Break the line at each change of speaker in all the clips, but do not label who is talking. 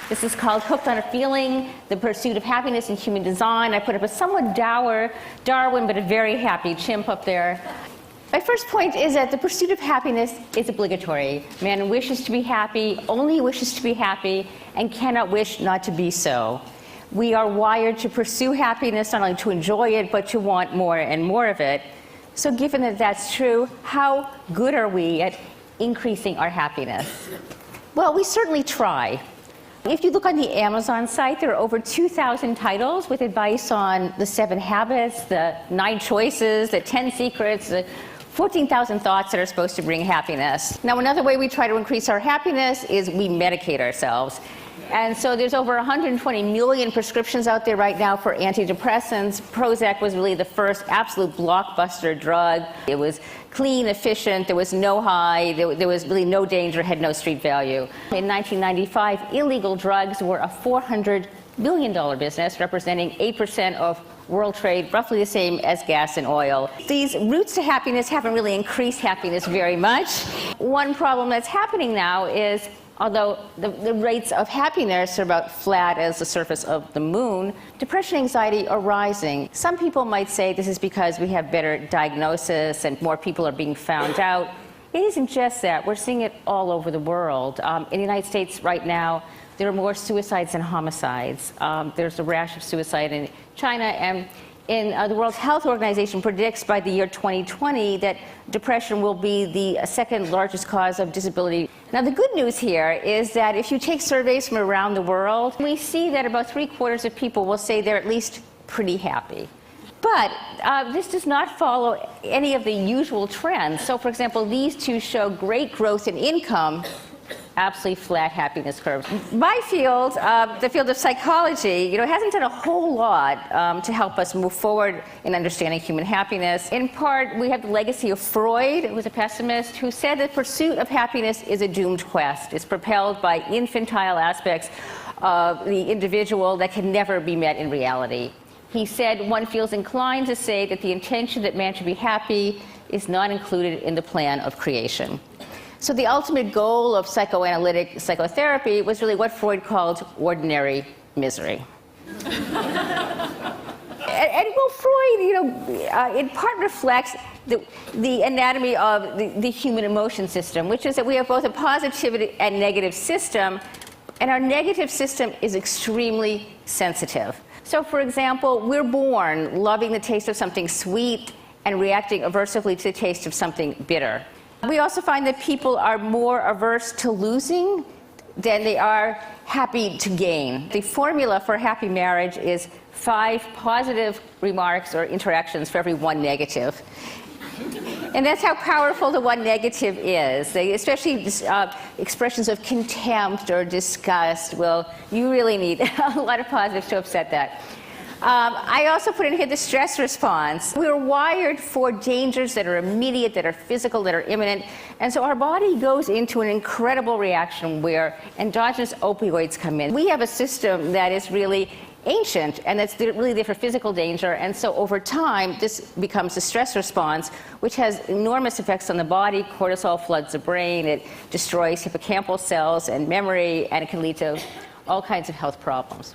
This is called Hooked on a Feeling, The Pursuit of Happiness in Human Design. I put up a somewhat dour Darwin, but a very happy chimp up there. My first point is that the pursuit of happiness is obligatory. Man wishes to be happy, only wishes to be happy, and cannot wish not to be so. We are wired to pursue happiness, not only to enjoy it, but to want more and more of it. So given that that's true, how good are we at increasing our happiness? Well, we certainly try. If you look on the Amazon site, there are over 2,000 titles with advice on the 7 habits, the 9 choices, the 10 secrets, the 14,000 thoughts that are supposed to bring happiness. Now, another way we try to increase our happiness is we medicate ourselves. And so there's over 120 million prescriptions out there right now for antidepressants. Prozac was really the first absolute blockbuster drug. It was clean, efficient, there was no high, there was really no danger, had no street value. In 1995, illegal drugs were a $400 billion business, representing 8% of world trade, roughly the same as gas and oil. These routes to happiness haven't really increased happiness very much. One problem that's happening now is, although the rates of happiness are about flat as the surface of the moon, depression and anxiety are rising. Some people might say this is because we have better diagnosis and more people are being found out. It isn't just that. We're seeing it all over the world. In the United States right now, there are more suicides than homicides. There's a rash of suicide in China, and the World Health Organization predicts by the year 2020 that depression will be the second largest cause of disability. Now, the good news here is that if you take surveys from around the world, we see that about 3/4 of people will say they're at least pretty happy. But this does not follow any of the usual trends. So, for example, these two show great growth in income, absolutely flat happiness curves. My field, the field of psychology, hasn't done a whole lot to help us move forward in understanding human happiness. In part, we have the legacy of Freud, who was a pessimist, who said that pursuit of happiness is a doomed quest. It's propelled by infantile aspects of the individual that can never be met in reality. He said one feels inclined to say that the intention that man should be happy is not included in the plan of creation. So the ultimate goal of psychoanalytic psychotherapy was really what Freud called ordinary misery. Freud, in part reflects the anatomy of the human emotion system, which is that we have both a positive and negative system, and our negative system is extremely sensitive. So, for example, we're born loving the taste of something sweet and reacting aversively to the taste of something bitter. We also find that people are more averse to losing than they are happy to gain. The formula for a happy marriage is 5 positive remarks or interactions for every 1 negative. And that's how powerful the 1 negative is. Especially expressions of contempt or disgust. Well, you really need a lot of positives to upset that. I also put in here the stress response. We're wired for dangers that are immediate, that are physical, that are imminent. And so our body goes into an incredible reaction where endogenous opioids come in. We have a system that is really ancient, and that's really there for physical danger. And so over time, this becomes a stress response, which has enormous effects on the body. Cortisol floods the brain. It destroys hippocampal cells and memory, and it can lead to all kinds of health problems.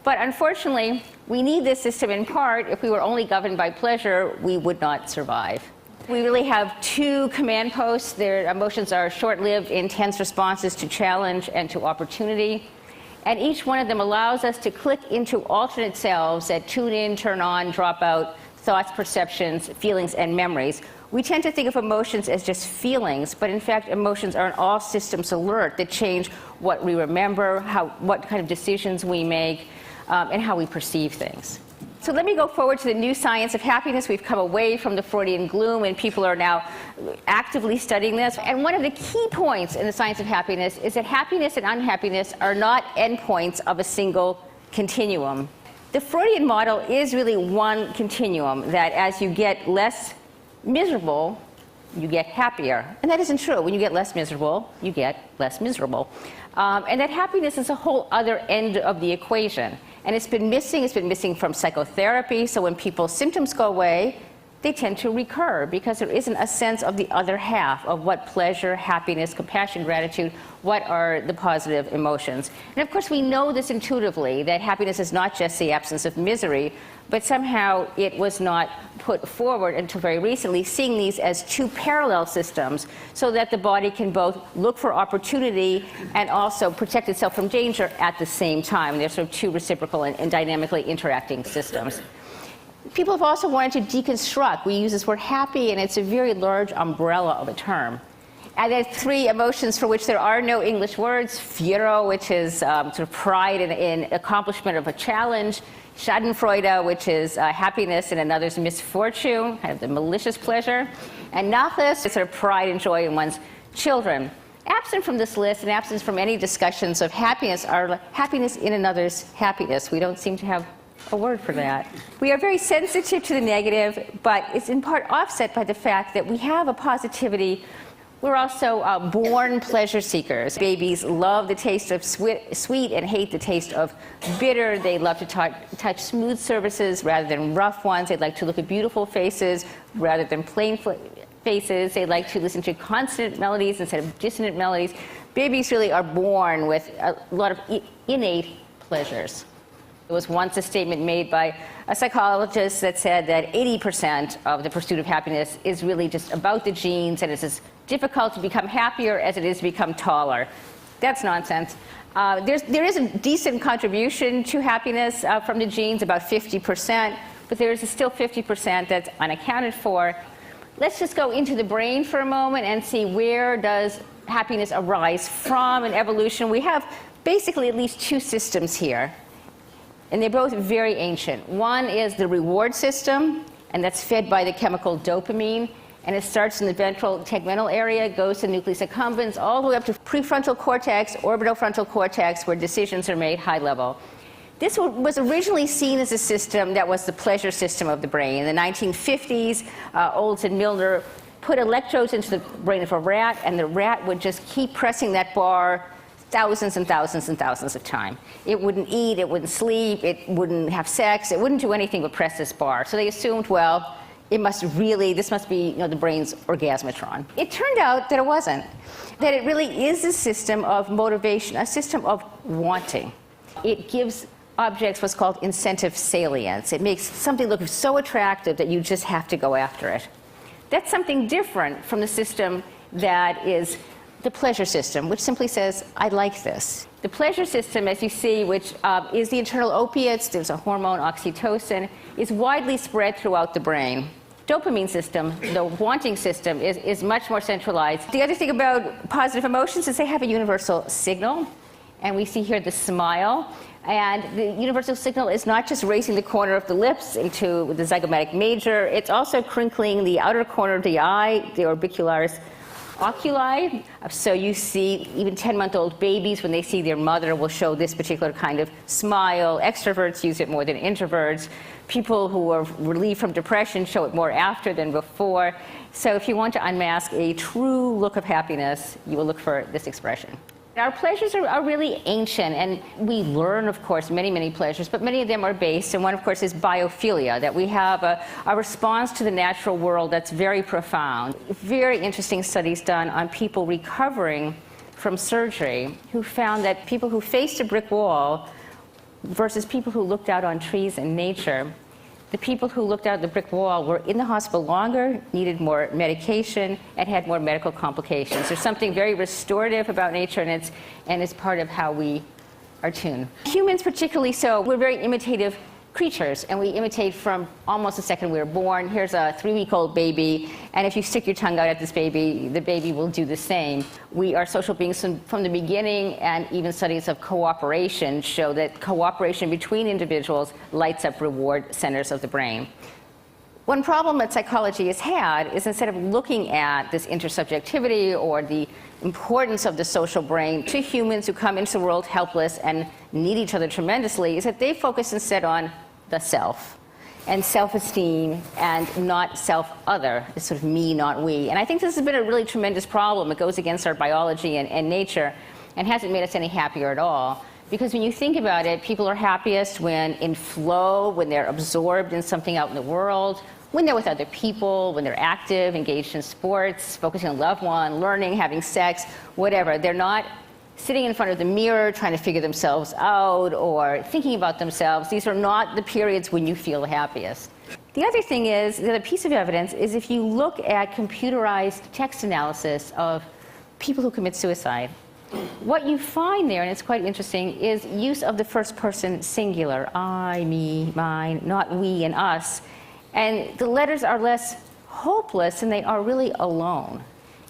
But unfortunately, we need this system in part. If we were only governed by pleasure, we would not survive. We really have 2 command posts. Their emotions are short-lived, intense responses to challenge and to opportunity. And each one of them allows us to click into alternate selves that tune in, turn on, drop out thoughts, perceptions, feelings, and memories. We tend to think of emotions as just feelings, but in fact, emotions are an all-systems alert that change what we remember, what kind of decisions we make, and how we perceive things. So let me go forward to the new science of happiness. We've come away from the Freudian gloom, and people are now actively studying this. And one of the key points in the science of happiness is that happiness and unhappiness are not endpoints of a single continuum. The Freudian model is really one continuum, that as you get less miserable, you get happier. And that isn't true. When you get less miserable, you get less miserable. And that happiness is a whole other end of the equation. And it's been missing from psychotherapy. So when people's symptoms go away, they tend to recur because there isn't a sense of the other half of what pleasure, happiness, compassion, gratitude, what are the positive emotions. And of course we know this intuitively, that happiness is not just the absence of misery, but somehow it was not put forward until very recently, seeing these as two parallel systems so that the body can both look for opportunity and also protect itself from danger at the same time. They're sort of two reciprocal and dynamically interacting systems. People have also wanted to deconstruct. We use this word happy, and it's a very large umbrella of a term. And there's three emotions for which there are no English words. Fiero, which is sort of pride in accomplishment of a challenge. Schadenfreude, which is happiness in another's misfortune, kind of the malicious pleasure. And Nachas is sort of pride and joy in one's children. Absent from this list and absent from any discussions of happiness are happiness in another's happiness. We don't seem to have a word for that. We are very sensitive to the negative, but it's in part offset by the fact that we have a positivity. We're also born pleasure seekers. Babies love the taste of sweet and hate the taste of bitter. They love to touch smooth surfaces rather than rough ones. They like to look at beautiful faces rather than plain faces. They like to listen to consonant melodies instead of dissonant melodies. Babies really are born with a lot of innate pleasures. There was once a statement made by a psychologist that said that 80% of the pursuit of happiness is really just about the genes, and it's as difficult to become happier as it is to become taller. That's nonsense. There is a decent contribution to happiness from the genes, about 50%, but there is still 50% that's unaccounted for. Let's just go into the brain for a moment and see where does happiness arise from in evolution. We have basically at least two systems here. And they're both very ancient. One is the reward system, and that's fed by the chemical dopamine. And it starts in the ventral tegmental area, goes to the nucleus accumbens, all the way up to prefrontal cortex, orbitofrontal cortex, where decisions are made high level. This was originally seen as a system that was the pleasure system of the brain. In the 1950s, Olds and Milner put electrodes into the brain of a rat, and the rat would just keep pressing that bar thousands and thousands and thousands of times. It wouldn't eat, it wouldn't sleep, it wouldn't have sex, it wouldn't do anything but press this bar. So they assumed, well, this must be the brain's orgasmatron. It turned out that it wasn't. That it really is a system of motivation, a system of wanting. It gives objects what's called incentive salience. It makes something look so attractive that you just have to go after it. That's something different from the system that is the pleasure system, which simply says, I like this. The pleasure system, as you see, which is the internal opiates, there's a hormone, oxytocin, is widely spread throughout the brain. Dopamine system, the wanting system, is much more centralized. The other thing about positive emotions is they have a universal signal. And we see here the smile. And the universal signal is not just raising the corner of the lips into the zygomatic major, it's also crinkling the outer corner of the eye, the orbicularis oculi. So you see even 10-month-old babies, when they see their mother, will show this particular kind of smile. Extroverts use it more than introverts. People who are relieved from depression show it more after than before. So if you want to unmask a true look of happiness, you will look for this expression. Our pleasures are really ancient, and we learn, of course, many pleasures, but many of them are based, and one, of course, is biophilia, that we have a response to the natural world that's very profound. Very interesting studies done on people recovering from surgery who found that people who faced a brick wall versus people who looked out on trees and nature, the people who looked out the brick wall were in the hospital longer, needed more medication, and had more medical complications. There's something very restorative about nature, and it's part of how we are tuned. Humans particularly so, we're very imitative creatures, and we imitate from almost the second we were born. Here's a 3-week-old baby, and if you stick your tongue out at this baby, the baby will do the same. We are social beings from the beginning, and even studies of cooperation show that cooperation between individuals lights up reward centers of the brain. One problem that psychology has had is, instead of looking at this intersubjectivity or the importance of the social brain to humans who come into the world helpless and need each other tremendously, is that they focus instead on the self and self-esteem and not self-other. It's sort of me, not we. And I think this has been a really tremendous problem. It goes against our biology and nature and hasn't made us any happier at all. Because when you think about it, people are happiest when in flow, when they're absorbed in something out in the world, when they're with other people, when they're active, engaged in sports, focusing on loved one, learning, having sex, whatever. They're not sitting in front of the mirror trying to figure themselves out or thinking about themselves. These are not the periods when you feel the happiest. The other thing is, the other piece of evidence is if you look at computerized text analysis of people who commit suicide, what you find there, and it's quite interesting, is use of the first person singular. I, me, mine, not we and us. And the letters are less hopeless and they are really alone.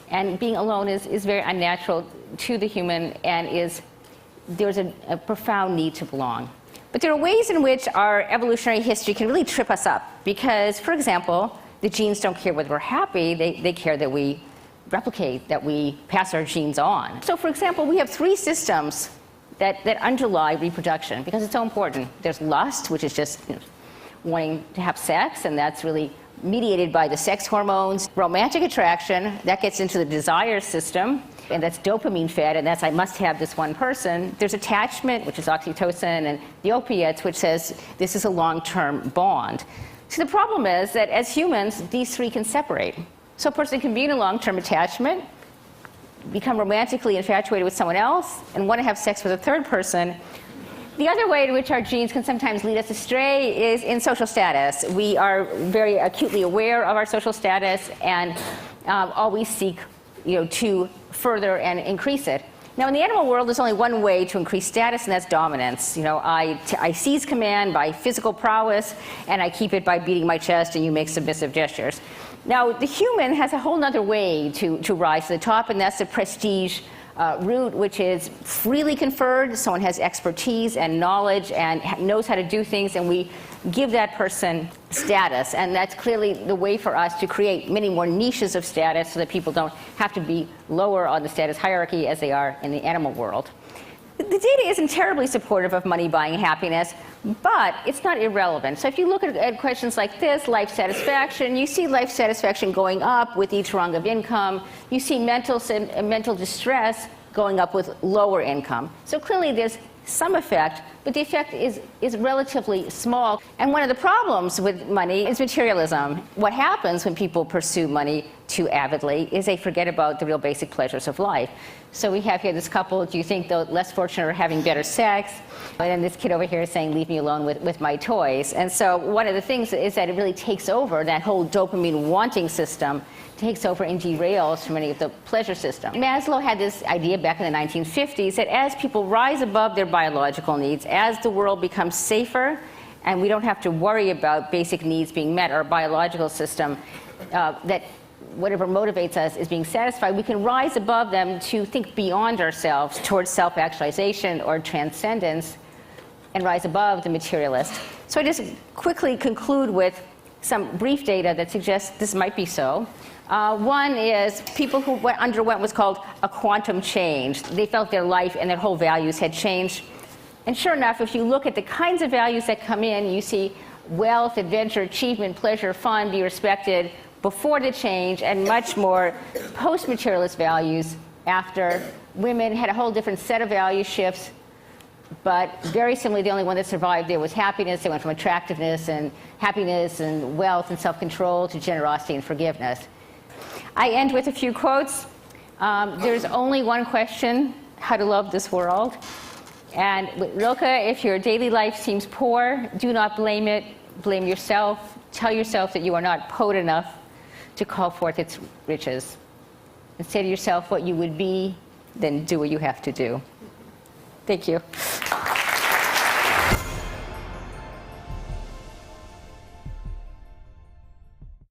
And being alone is very unnatural to the human, and there's a profound need to belong. But there are ways in which our evolutionary history can really trip us up. Because, for example, the genes don't care whether we're happy, they care that we replicate, that we pass our genes on. So, for example, we have 3 systems that underlie reproduction because it's so important. There's lust, which is just wanting to have sex, and that's really mediated by the sex hormones. Romantic attraction, that gets into the desire system, and that's dopamine fed, and that's I must have this one person. There's attachment, which is oxytocin, and the opiates, which says this is a long-term bond. So the problem is that as humans, these 3 can separate. So a person can be in a long-term attachment, become romantically infatuated with someone else, and want to have sex with a third person. The other way in which our genes can sometimes lead us astray is in social status. We are very acutely aware of our social status and always seek to further and increase it. Now, in the animal world, there's only one way to increase status, and that's dominance. I seize command by physical prowess, and I keep it by beating my chest, and you make submissive gestures. Now, the human has a whole other way to rise to the top, and that's the prestige route, which is freely conferred. Someone has expertise and knowledge and knows how to do things, and we give that person status. And that's clearly the way for us to create many more niches of status so that people don't have to be lower on the status hierarchy as they are in the animal world. The data isn't terribly supportive of money buying happiness, but it's not irrelevant. So if you look at questions like this, life satisfaction, you see life satisfaction going up with each rung of income. You see mental distress going up with lower income. So clearly there's some effect, but the effect is relatively small. And one of the problems with money is materialism. What happens when people pursue money too avidly is they forget about the real basic pleasures of life. So we have here this couple, do you think the less fortunate are having better sex? And then this kid over here is saying, leave me alone with my toys. And so one of the things is that it really takes over, that whole dopamine wanting system takes over and derails from any of the pleasure system. Maslow had this idea back in the 1950s that as people rise above their biological needs, as the world becomes safer and we don't have to worry about basic needs being met, our biological system, that whatever motivates us is being satisfied, we can rise above them to think beyond ourselves towards self-actualization or transcendence and rise above the materialist. So I just quickly conclude with some brief data that suggests this might be so. One is people who underwent what's called a quantum change. They felt their life and their whole values had changed. And sure enough, if you look at the kinds of values that come in, you see wealth, adventure, achievement, pleasure, fun, be respected before the change, and much more post-materialist values after. Women had a whole different set of value shifts, but very similarly, the only one that survived there was happiness. They went from attractiveness and happiness and wealth and self-control to generosity and forgiveness. I end with a few quotes. There's only one question, how to love this world. And with Rilke, if your daily life seems poor, do not blame it, blame yourself. Tell yourself that you are not poet enough to call forth its riches. And say to yourself what you would be, then do what you have to do. Thank you.